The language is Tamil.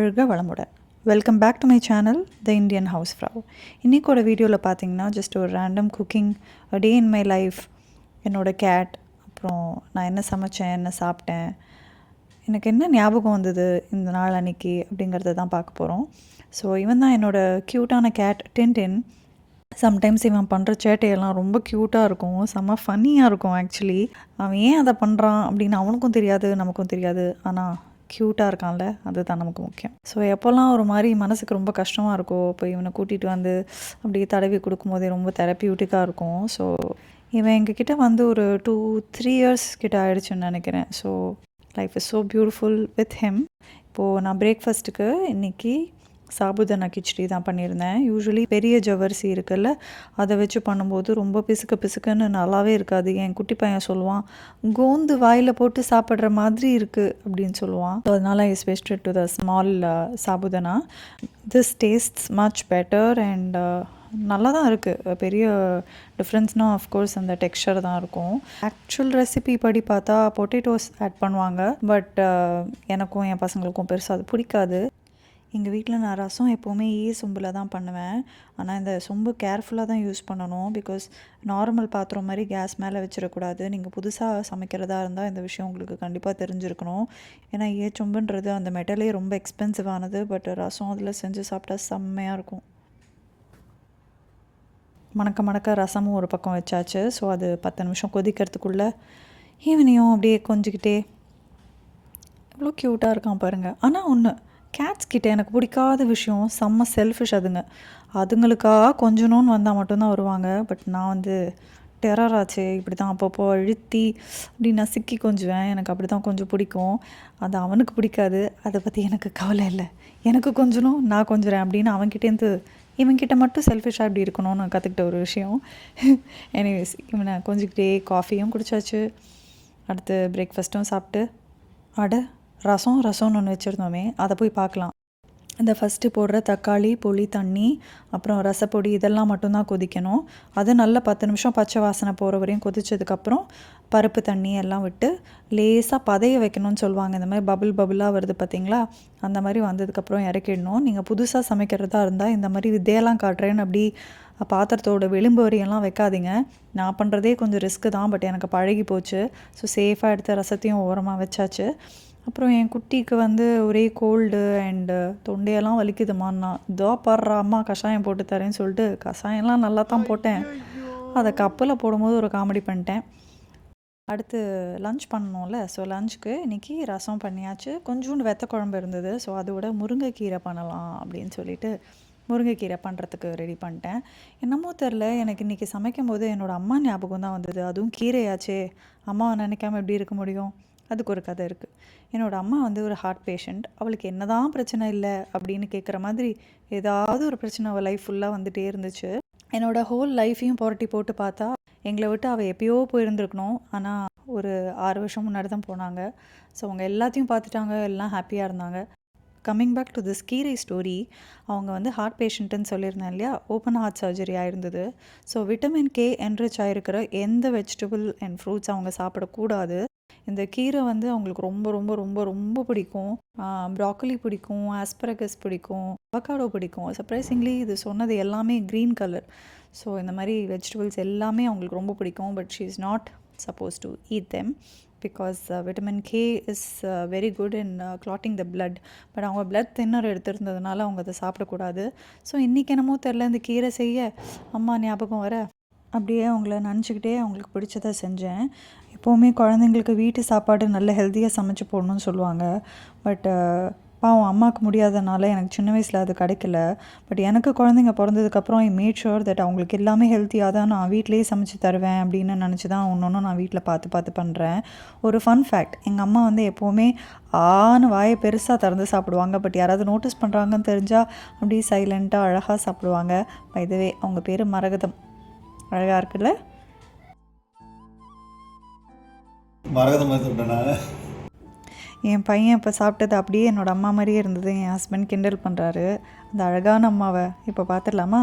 வாழ்க வளமுடன். Welcome back to my channel the Indian house frau. இன்றைக்கோட வீடியோவில் பார்த்தீங்கன்னா ஜஸ்ட் ஒரு random cooking day in my life, என்னோடய கேட், அப்புறம் நான் என்ன சமைச்சேன், என்ன சாப்பிட்டேன், எனக்கு என்ன ஞாபகம் வந்தது இந்த நாள் அன்றைக்கி அப்படிங்கிறத தான் பார்க்க போகிறோம். ஸோ இவன் தான் என்னோடய க்யூட்டான கேட் டின்டின். சம்டைம்ஸ் இவன் பண்ணுற சேட்டையெல்லாம் ரொம்ப க்யூட்டாக இருக்கும், செம்ம ஃபன்னியாக இருக்கும். ஆக்சுவலி அவன் ஏன் அதை பண்ணுறான் அப்படின்னு அவனுக்கும் தெரியாது, நமக்கும் தெரியாது. ஆனால் க்யூட்டாக இருக்கான்ல, அதுதான் நமக்கு முக்கியம். ஸோ எப்போல்லாம் ஒரு மாதிரி மனசுக்கு ரொம்ப கஷ்டமாக இருக்கும், இப்போ இவனை கூட்டிகிட்டு வந்து அப்படியே தடவி கொடுக்கும்போதே ரொம்ப தெரப்பியூட்டிக்காக இருக்கும். ஸோ இவன் எங்ககிட்ட வந்து ஒரு 2-3 இயர்ஸ் கிட்ட ஆகிடுச்சுன்னு நினைக்கிறேன். So life is so beautiful with him. இப்போது நான் பிரேக்ஃபாஸ்ட்டுக்கு இன்றைக்கி சாபுதானா கிச்சடி தான் பண்ணியிருந்தேன். யூஸ்வலி பெரிய ஜவ்வரிசி இருக்குல்ல, அதை வச்சு பண்ணும்போது ரொம்ப பிசுக்குன்னு நல்லாவே இருக்காது. என் குட்டி பையன் சொல்லுவான், கோந்து வாயில் போட்டு சாப்பிட்ற மாதிரி இருக்குது அப்படின்னு சொல்லுவான். ஸோ அதனால் I switched to the small sabudana. This tastes much better and நல்லா தான் இருக்குது. பெரிய டிஃப்ரென்ஸ்னால் ஆஃப்கோர்ஸ் அந்த டெக்ஸ்சர் தான் இருக்கும். ஆக்சுவல் ரெசிபி படி பார்த்தா பொட்டேட்டோஸ் ஆட் பண்ணுவாங்க, பட் எனக்கும் என் பசங்களுக்கும் பெருசாக அது பிடிக்காது. எங்கள் வீட்டில் நான் ரசம் எப்போவுமே சொம்பில் தான் பண்ணுவேன். ஆனால் இந்த சொம்பு கேர்ஃபுல்லாக தான் யூஸ் பண்ணணும், பிகாஸ் நார்மல் பாத்திரம் மாதிரி கேஸ் மேலே வச்சிடக்கூடாது. நீங்கள் புதுசாக சமைக்கிறதா இருந்தால் இந்த விஷயம் உங்களுக்கு கண்டிப்பாக தெரிஞ்சிருக்கணும். ஏன்னா சொம்புன்றது அந்த மெட்டலே ரொம்ப எக்ஸ்பென்சிவானது, பட் ரசம் அதில் செஞ்சு சாப்பிட்டா செம்மையாக இருக்கும். மணக்க ரசமும் ஒரு பக்கம் வச்சாச்சு. ஸோ அது 10 நிமிஷம் கொதிக்கிறதுக்குள்ளே ஈவினியும் அப்படியே கொஞ்சிக்கிட்டே இவ்வளோ க்யூட்டாக இருக்கான் பாருங்கள். ஆனால் ஒன்று, கேட்ஸ் கிட்டே எனக்கு பிடிக்காத விஷயம், செம்ம செல்ஃபிஷ் அதுங்களுக்காக கொஞ்சணும்னு வந்தால் மட்டும்தான் வருவாங்க. பட் நான் வந்து டெரர் ஆச்சு, இப்படி தான் அப்பப்போ அழுத்தி அப்படி நசுக்கி கொஞ்சுவேன். எனக்கு அப்படி தான் கொஞ்சம் பிடிக்கும். அது அவனுக்கு பிடிக்காது. அதை பற்றி எனக்கு கவலை இல்லை. எனக்கு கொஞ்சணும், நான் கொஞ்சுறேன் அப்படின்னு அவன்கிட்டேருந்து இவன்கிட்ட மட்டும் செல்ஃபிஷாக இப்படி இருக்கணும்னு கற்றுக்கிட்ட ஒரு விஷயம். எனிவேஸ், இவனை கொஞ்சிக்கிட்டே காஃபியும் குடித்தாச்சு. அடுத்து பிரேக்ஃபாஸ்ட்டும் சாப்பிட்டு ரசம்னு ஒன்று வச்சுருந்தோமே, அதை போய் பார்க்கலாம். இந்த ஃபஸ்ட்டு போடுற தக்காளி, புளி, தண்ணி, அப்புறம் ரசப்பொடி இதெல்லாம் மட்டும்தான் கொதிக்கணும். அது நல்ல 10 நிமிஷம் பச்சை வாசனை போகிற வரையும் கொதிச்சதுக்கப்புறம் பருப்பு தண்ணி எல்லாம் விட்டு லேசாக பதைய வைக்கணும்னு சொல்லுவாங்க. இந்த மாதிரி பபுளாக வருது பார்த்திங்களா, அந்த மாதிரி வந்ததுக்கப்புறம் இறக்கிடணும். நீங்கள் புதுசாக சமைக்கிறதா இருந்தால் இந்த மாதிரி வித்தையெல்லாம் காட்டுறேன்னு அப்படி பாத்திரத்தோட விளிம்பு வரியெல்லாம் வைக்காதீங்க. நான் பண்ணுறதே கொஞ்சம் ரிஸ்க்கு தான், பட் எனக்கு பழகி போச்சு. ஸோ சேஃபாக எடுத்து ரசத்தையும் ஓரமாக வச்சாச்சு. அப்புறம் என் குட்டிக்கு வந்து ஒரே கோல்டு அண்டு தொண்டையெல்லாம் வலிக்குதுமான்னா, இதோ பாடுறா அம்மா கஷாயம் போட்டு தரேன்னு சொல்லிட்டு கஷாயம்லாம் நல்லா தான் போட்டேன். அதை கப்பில் போடும்போது ஒரு காமெடி பண்ணிட்டேன். அடுத்து லன்ச் பண்ணணும்ல, ஸோ லஞ்சுக்கு இன்றைக்கி ரசம் பண்ணியாச்சு. கொஞ்சோண்டு வெத்த குழம்பு இருந்தது. ஸோ அதோட முருங்கைக்கீரை பண்ணலாம் அப்படின்னு சொல்லிட்டு முருங்கைக்கீரை பண்ணுறதுக்கு ரெடி பண்ணிட்டேன். என்னமோ தெரில, எனக்கு இன்றைக்கி சமைக்கும் போது என்னோடய அம்மா ஞாபகம் தான் வந்தது. அதுவும் கீரையாச்சே, அம்மாவை நினைக்காமல் எப்படி இருக்க முடியும்? அதுக்கு ஒரு கதை இருக்குது. என்னோடய அம்மா வந்து ஒரு ஹார்ட் பேஷண்ட். அவளுக்கு என்ன தான் பிரச்சனை இல்லை அப்படின்னு கேட்குற மாதிரி ஏதாவது ஒரு பிரச்சனை அவள் லைஃப் ஃபுல்லாக வந்துகிட்டே இருந்துச்சு. என்னோடய ஹோல் லைஃப்பையும் புரட்டி போட்டு பார்த்தா எங்களை விட்டு அவள் எப்போயோ போயிருந்துருக்கணும். ஆனால் ஒரு 6 வருஷம் முன்னாடி தான் போனாங்க. ஸோ அவங்க எல்லாத்தையும் பார்த்துட்டாங்க, எல்லாம் ஹாப்பியாக இருந்தாங்க. கம்மிங் பேக் டு திஸ் கீரை ஸ்டோரி, அவங்க வந்து ஹார்ட் பேஷண்ட்டுன்னு சொல்லியிருந்தேன் இல்லையா, ஓப்பன் ஹார்ட் சர்ஜரி ஆயிருந்தது. ஸோ விட்டமின் கே என்ரிச் ஆகிருக்கிற எந்த வெஜிடபிள் அண்ட் ஃப்ரூட்ஸ் அவங்க சாப்பிடக்கூடாது. இந்த கீரை வந்து அவங்களுக்கு ரொம்ப ரொம்ப ரொம்ப ரொம்ப பிடிக்கும். ப்ராக்கலி பிடிக்கும், ஆஸ்பரகஸ் பிடிக்கும், அவகாடோ பிடிக்கும். சர்ப்ரைசிங்லி இது சொன்னது எல்லாமே க்ரீன் கலர். ஸோ இந்த மாதிரி வெஜிடபிள்ஸ் எல்லாமே அவங்களுக்கு ரொம்ப பிடிக்கும். But she is not suppose to eat them because vitamin K is very good in clotting the blood. But அவங்க பிளட் தின்னர் எடுத்திருந்ததுனால அவங்க அதை சாப்பிடக்கூடாது. ஸோ இன்றைக்கி என்னமோ தெரில, இந்த கீரை செய்ய அம்மா ஞாபகம் வர அப்படியே அவங்கள நினச்சிக்கிட்டே அவங்களுக்கு பிடிச்சதை செஞ்சேன். எப்போவுமே குழந்தைங்களுக்கு வீட்டு சாப்பாடு நல்ல ஹெல்த்தியாக சமைச்சு போடணும்னு சொல்லுவாங்க. பட் பாவம் அம்மாவுக்கு முடியாதனால எனக்கு சின்ன வயசில் அது கிடைக்கல. பட் எனக்கு குழந்தைங்க பிறந்ததுக்கப்புறம் ஐ மேட் ஷுர் தட் அவங்களுக்கு எல்லாமே ஹெல்த்தியாக தான் நான் வீட்டிலேயே சமைச்சு தருவேன் அப்படின்னு நினச்சி தான் ஒன்று நான் வீட்டில் பார்த்து பண்ணுறேன். ஒரு ஃபன் ஃபேக்ட், எங்கள் அம்மா வந்து எப்போவுமே வாயை பெருசாக திறந்து சாப்பிடுவாங்க. பட் யாராவது நோட்டீஸ் பண்ணுறாங்கன்னு தெரிஞ்சால் அப்படியே சைலண்ட்டாக அழகாக சாப்பிடுவாங்க. பை த வே அவங்க பேர் மரகதம். அழகாக இருக்குல்ல? என் பையன் இப்போ சாப்பிட்டது அப்படியே என்னோடய அம்மா மாதிரியே இருந்தது. என் ஹஸ்பண்ட் கிண்டல் பண்ணுறாரு. அந்த அழகான அம்மாவை இப்போ பார்த்துடலாமா?